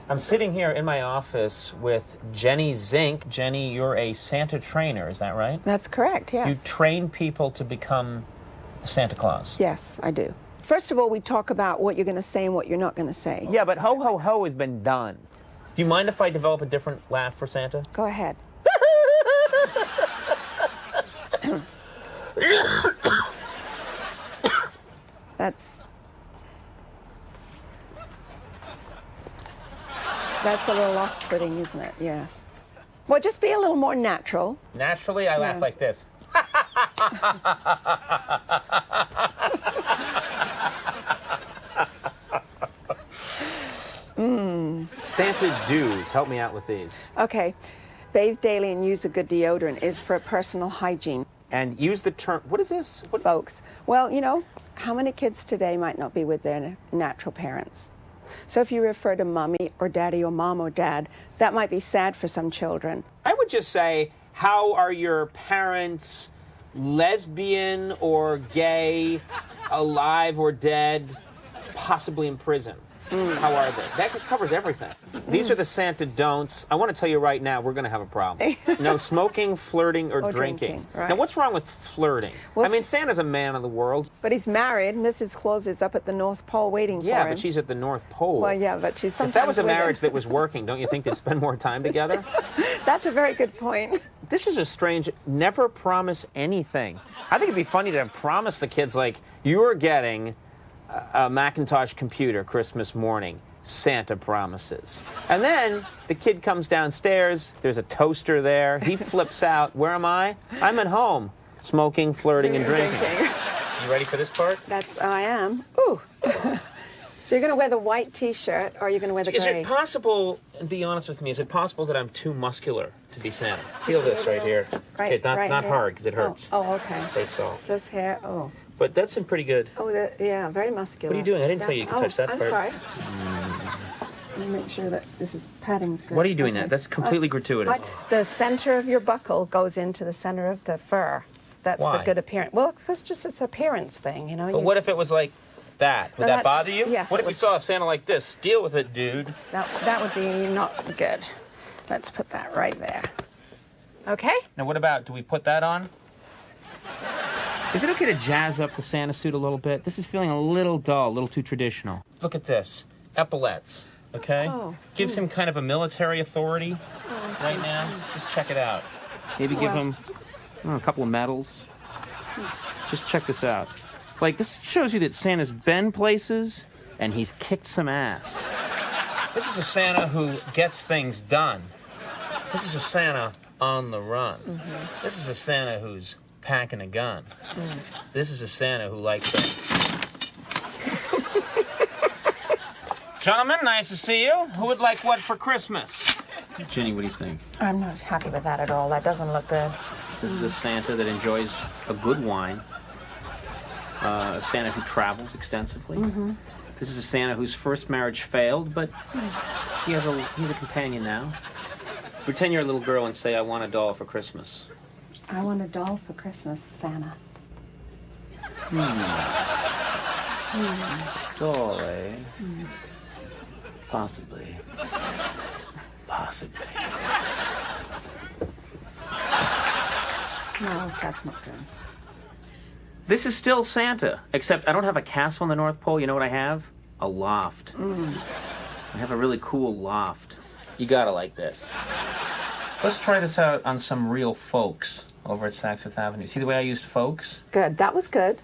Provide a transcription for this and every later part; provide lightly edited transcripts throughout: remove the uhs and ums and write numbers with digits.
I'm sitting here in my office with Jenny Zink. Jenny, you're a Santa trainer, is that right? That's correct, yes. You train people to become Santa Claus. Yes, I do. First of all, we talk about what you're going to say and what you're not going to say. Yeah, but ho, ho, ho has been done. Do you mind if I develop a different laugh for Santa? Go ahead. That's a little off-putting, isn't it? Yes. Well, just be a little more natural. Naturally, I laugh like this. Santa do's. Help me out with these. Okay. Bathe daily and use a good deodorant is for personal hygiene. And use the term, what is this? What? Folks, well, you know, how many kids today might not be with their natural parents? So if you refer to mommy or daddy or mom or dad, that might be sad for some children. I would just say, how are your parents, lesbian or gay, alive or dead, possibly in prison? How are they? That covers everything. These are the Santa don'ts. I want to tell you right now, we're going to have a problem. No smoking, flirting, or drinking. Right. Now, what's wrong with flirting? Well, I mean, Santa's a man of the world. But he's married. Mrs. Claus is up at the North Pole waiting for him. Yeah, but she's at the North Pole. Well, yeah, but she's sometimes If that was a with marriage him. that was working, don't you think they'd spend more time together? That's a very good point. This is a strange, never promise anything. I think it'd be funny to promise the kids, like, you're getting a Macintosh computer Christmas morning. Santa promises. And then the kid comes downstairs, there's a toaster there, he flips out. Where am I? I'm at home. Smoking, flirting, and drinking. You ready for this part? I am. Ooh. So you're going to wear the white T-shirt, or are you going to wear the Is gray? it possible, and be honest with me, is it possible that I'm too muscular to be Santa? Feel this right here. Right, Okay, not here. hard, because it hurts. Oh, okay. Stay soft. Just here. Oh. But that's in pretty good. Oh, yeah, very muscular. What are you doing? I didn't tell you could touch that I'm part. sorry. Let me make sure that this is padding's good. What are you doing there? That's completely gratuitous. The center of your buckle goes into the center of the fur. That's Why? the good appearance. Well, it's just an appearance thing, you know. But what if it was like that? Would No, that that- bother you? yes, What it if we would. saw a Santa like this? Deal with it, dude. That would be not good. Let's put that right there. Okay? Now, what about, do we put that on? Is it okay to jazz up the Santa suit a little bit? This is feeling a little dull, a little too traditional. Look at this. Epaulets, okay? Oh. Gives him kind of a military authority right now. Just check it out. Maybe give him a couple of medals. Just check this out. Like, this shows you that Santa's been places and he's kicked some ass. This is a Santa who gets things done. This is a Santa on the run. This is a Santa who's packing a gun. This is a Santa who likes to... Gentlemen, nice to see you. Who would like what for Christmas? Jenny, what do you think? I'm not happy with that at all. That doesn't look good. This is a Santa that enjoys a good wine. A Santa who travels extensively. This is a Santa whose first marriage failed, but he's a companion now. Pretend you're a little girl and say, I want a doll for Christmas. I want a doll for Christmas, Santa. Doll, eh? Possibly. Possibly. No, that's not good. This is still Santa, except I don't have a castle on the North Pole. You know what I have? A loft. I have a really cool loft. You gotta like this. Let's try this out on some real folks over at Saks Fifth Avenue. See the way I used folks? Good. That was good.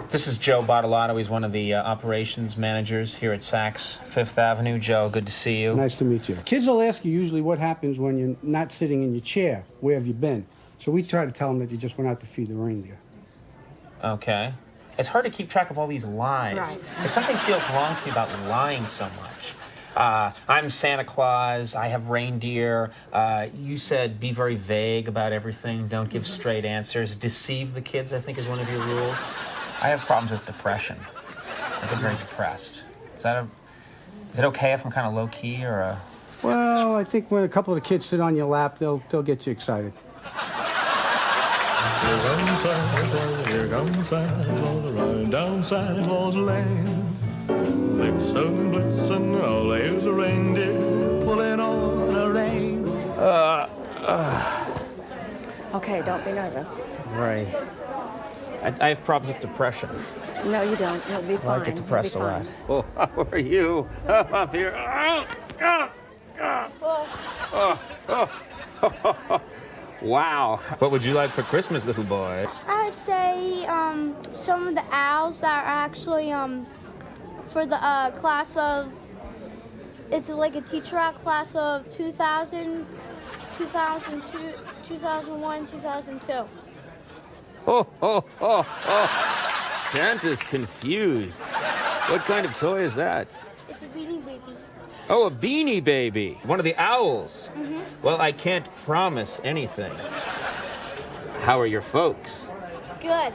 This is Joe Bottolato. He's one of the operations managers here at Saks Fifth Avenue. Joe, good to see you. Nice to meet you. Kids will ask you usually what happens when you're not sitting in your chair. Where have you been? So we try to tell them that you just went out to feed the reindeer. Okay. It's hard to keep track of all these lies. Right. But something feels wrong to me about lying so much. I'm Santa Claus, I have reindeer. You said be very vague about everything, don't give straight answers. Deceive the kids, I think, is one of your rules. I have problems with depression. I get very depressed. Is it okay if I'm kind of low-key or a... Well, I think when a couple of the kids sit on your lap, they'll get you excited. Here comes Santa Claus, riding down Santa Claus Lane. Blitzen, blitzen, all there's a reindeer pulling on a rein. Okay, don't be nervous. Right. I have problems with depression. No, you don't. You'll be fine. I get depressed a You'll be lot. fine. Oh, how are you? Up here. Wow. What would you like for Christmas, little boy? I would say some of the owls that are actually for the class of, it's like a teacher out class of 2000, 2002, 2001, 2002. Santa's confused. What kind of toy is that? It's a Beanie Baby. Oh, a Beanie Baby. One of the owls. Mm-hmm. Well, I can't promise anything. How are your folks? Good.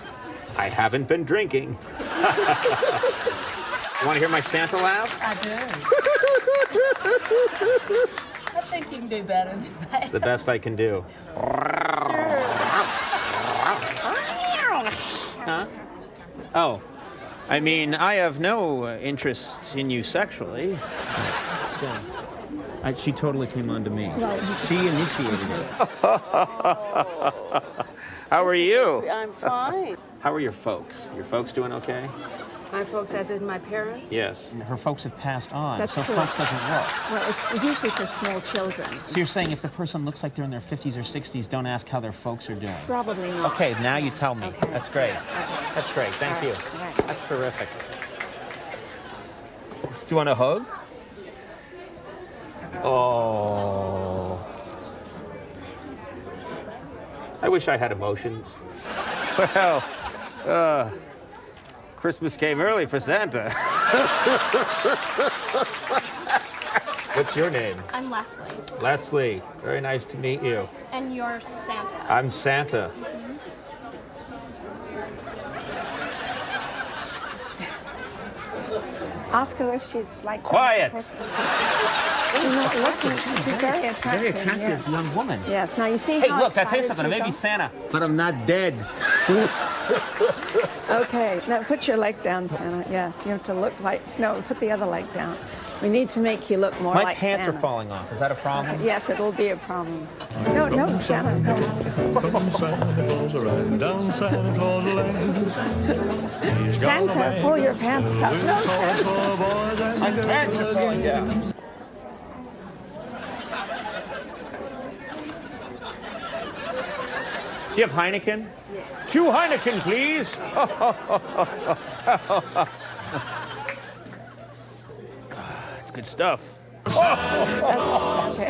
I haven't been drinking. Want to hear my Santa laugh? I do. I think you can do better than that. It's the best I can do. Huh? Oh, I mean, I have no interest in you sexually. She totally came on to me. She initiated it. How are you? I'm fine. How are your folks? Your folks doing okay? My folks, as in my parents? Yes. Her folks have passed on, That's so true. folks doesn't work. Well, it's usually for small children. So you're saying if the person looks like they're in their 50s or 60s, don't ask how their folks are doing? Probably not. Okay, now you tell me. Okay. That's great. Okay. That's great. Thank All you. right, all right. That's terrific. Do you want a hug? Oh. I wish I had emotions. Well, Christmas came early for Santa. What's your name? I'm Leslie. Leslie. Very nice to meet you. And you're Santa. I'm Santa. Ask her if she likes Quiet. She's not looking. She's very attractive. Very attractive yeah. young woman. Yes. Now you see Hey, how look, I tell you excited something. I may be got? Santa, but I'm not dead. Okay. Now put your leg down, Santa. Yes. You have to look like. No, put the other leg down. We need to make you look more My like pants Santa. are falling off. Is that a problem? Yes, it'll be a problem. No, no, Santa. No. Come Santa Claus, riding down Santa Claus Lane. He's got a Santa, bag pull your of pants up. No, toys Santa. for boys and My girls pants are falling again. down. Do you have Heineken? Yeah. 2 Heineken, please. Good stuff. Okay.